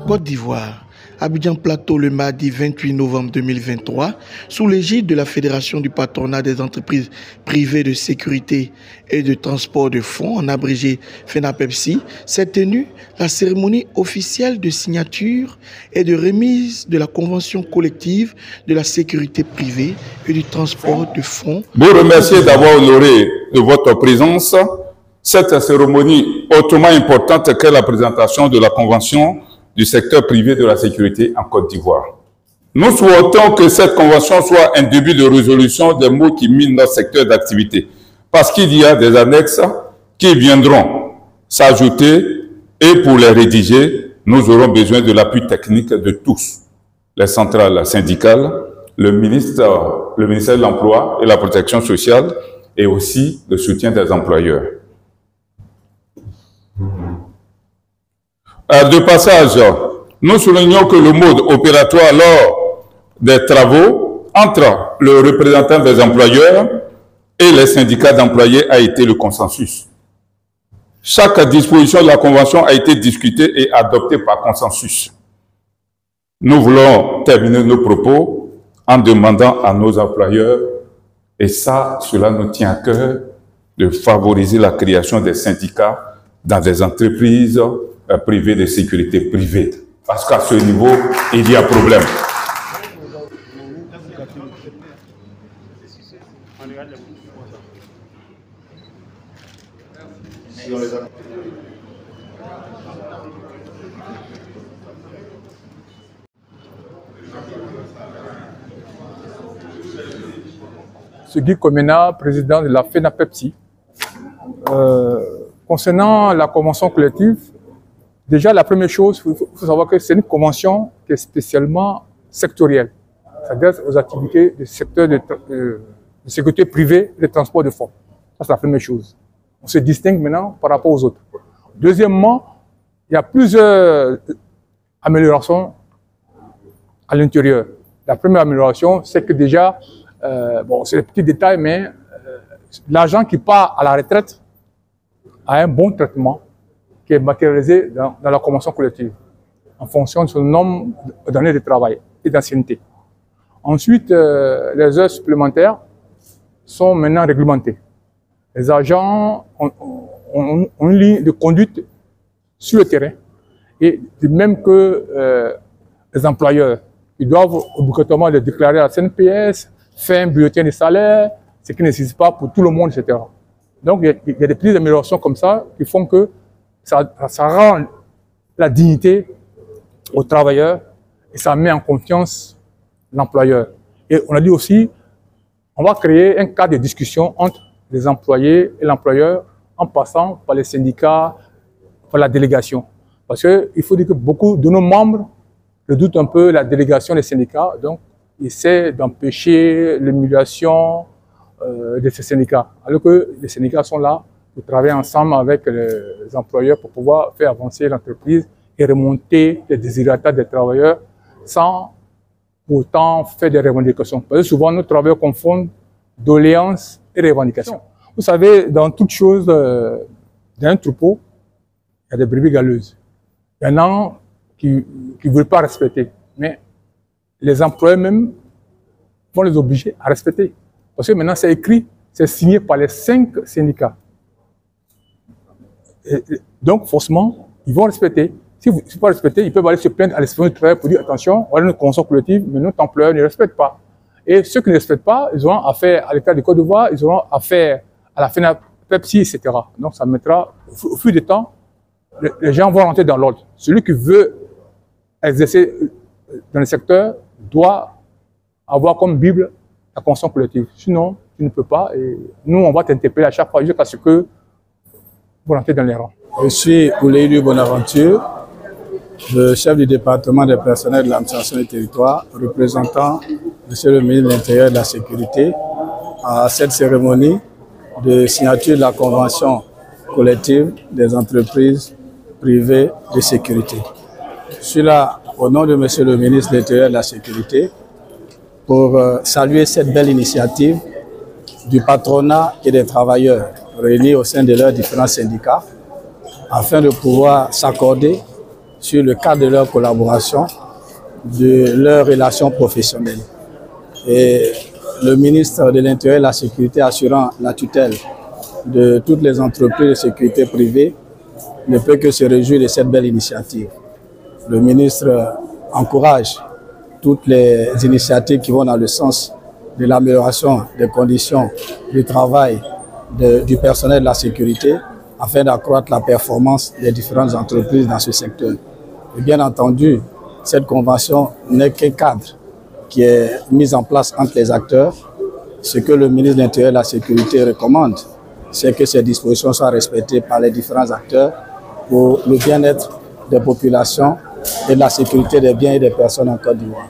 Côte d'Ivoire, Abidjan Plateau le mardi 28 novembre 2023, sous l'égide de la Fédération du patronat des entreprises privées de sécurité et de transport de fonds, en abrégé FENAPEPSI, s'est tenue la cérémonie officielle de signature et de remise de la convention collective de la sécurité privée et du transport de fonds. Vous remercier d'avoir honoré de votre présence cette cérémonie hautement importante qu'est la présentation de la convention du secteur privé de la sécurité en Côte d'Ivoire. Nous souhaitons que cette convention soit un début de résolution des maux qui minent notre secteur d'activité, parce qu'il y a des annexes qui viendront s'ajouter et pour les rédiger, nous aurons besoin de l'appui technique de tous, les centrales syndicales, le ministère de l'Emploi et la Protection sociale et aussi le soutien des employeurs. De passage, nous soulignons que le mode opératoire lors des travaux entre le représentant des employeurs et les syndicats d'employés a été le consensus. Chaque disposition de la Convention a été discutée et adoptée par consensus. Nous voulons terminer nos propos en demandant à nos employeurs, et ça, cela nous tient à cœur, de favoriser la création des syndicats dans des entreprises privées de sécurité privée. Parce qu'à ce niveau, il y a problème. Ce Guy Komena, président de la FENAPEPSI. Concernant la convention collective, déjà la première chose, il faut savoir que c'est une convention qui est spécialement sectorielle. Ça s'adresse aux activités du secteur de sécurité privée et de transport de fonds. Ça, c'est la première chose. On se distingue maintenant par rapport aux autres. Deuxièmement, il y a plusieurs améliorations à l'intérieur. La première amélioration, c'est que déjà, bon, c'est des petits détails, mais l'agent qui part à la retraite a un bon traitement qui est matérialisé dans la convention collective en fonction de son nombre d'années de travail et d'ancienneté. Ensuite, les heures supplémentaires sont maintenant réglementées. Les agents ont une ligne de conduite sur le terrain et de même que les employeurs, ils doivent obligatoirement le déclarer à la CNPS, faire un bulletin de salaire, ce qui n'existe pas pour tout le monde, etc. Donc, il y a des petites améliorations comme ça qui font que ça rend la dignité aux travailleurs et ça met en confiance l'employeur. Et on a dit aussi, on va créer un cadre de discussion entre les employés et l'employeur en passant par les syndicats, par la délégation. Parce qu'il faut dire que beaucoup de nos membres redoutent un peu la délégation des syndicats, donc ils essaient d'empêcher l'émulation de ces syndicats. Alors que les syndicats sont là pour travailler ensemble avec les employeurs pour pouvoir faire avancer l'entreprise et remonter les désirata des travailleurs sans pour autant faire des revendications. Parce que souvent, nos travailleurs confondent doléances et revendications. Vous savez, dans toute chose, dans un troupeau, il y a des brebis galeuses. Il y en a qui ne veulent pas respecter. Mais les employeurs même vont les obliger à respecter. Parce que maintenant, c'est écrit, c'est signé par les 5 syndicats. Et donc, forcément, ils vont respecter. Si vous ne pas respecter, ils peuvent aller se plaindre à l'inspection du travail pour dire attention, on a une convention collective, mais notre employeur ne respecte pas. Et ceux qui ne respectent pas, ils auront affaire à l'État de Côte d'Ivoire, ils auront affaire à la FENAPEPSI, etc. Donc, ça mettra, au fil du temps, les gens vont rentrer dans l'ordre. Celui qui veut exercer dans le secteur doit avoir comme Bible la convention collective. Sinon, tu ne peux pas. Et nous, on va t'interpeller à chaque fois jusqu'à ce que vous rentrez dans les rangs. Je suis Ouleilu Bonaventure, le chef du département des personnels de l'administration du territoire, représentant M. le ministre de l'Intérieur et de la Sécurité à cette cérémonie de signature de la convention collective des entreprises privées de sécurité. Je suis là au nom de M. le ministre de l'Intérieur et de la Sécurité pour saluer cette belle initiative du patronat et des travailleurs réunis au sein de leurs différents syndicats afin de pouvoir s'accorder sur le cadre de leur collaboration, de leurs relations professionnelles. Et le ministre de l'Intérieur et de la Sécurité assurant la tutelle de toutes les entreprises de sécurité privée ne peut que se réjouir de cette belle initiative. Le ministre encourage toutes les initiatives qui vont dans le sens de l'amélioration des conditions de travail du personnel de la sécurité afin d'accroître la performance des différentes entreprises dans ce secteur. Et bien entendu, cette convention n'est qu'un cadre qui est mis en place entre les acteurs. Ce que le ministre de l'Intérieur et de la Sécurité recommande, c'est que ces dispositions soient respectées par les différents acteurs pour le bien-être des populations et la sécurité des biens et des personnes en Côte d'Ivoire.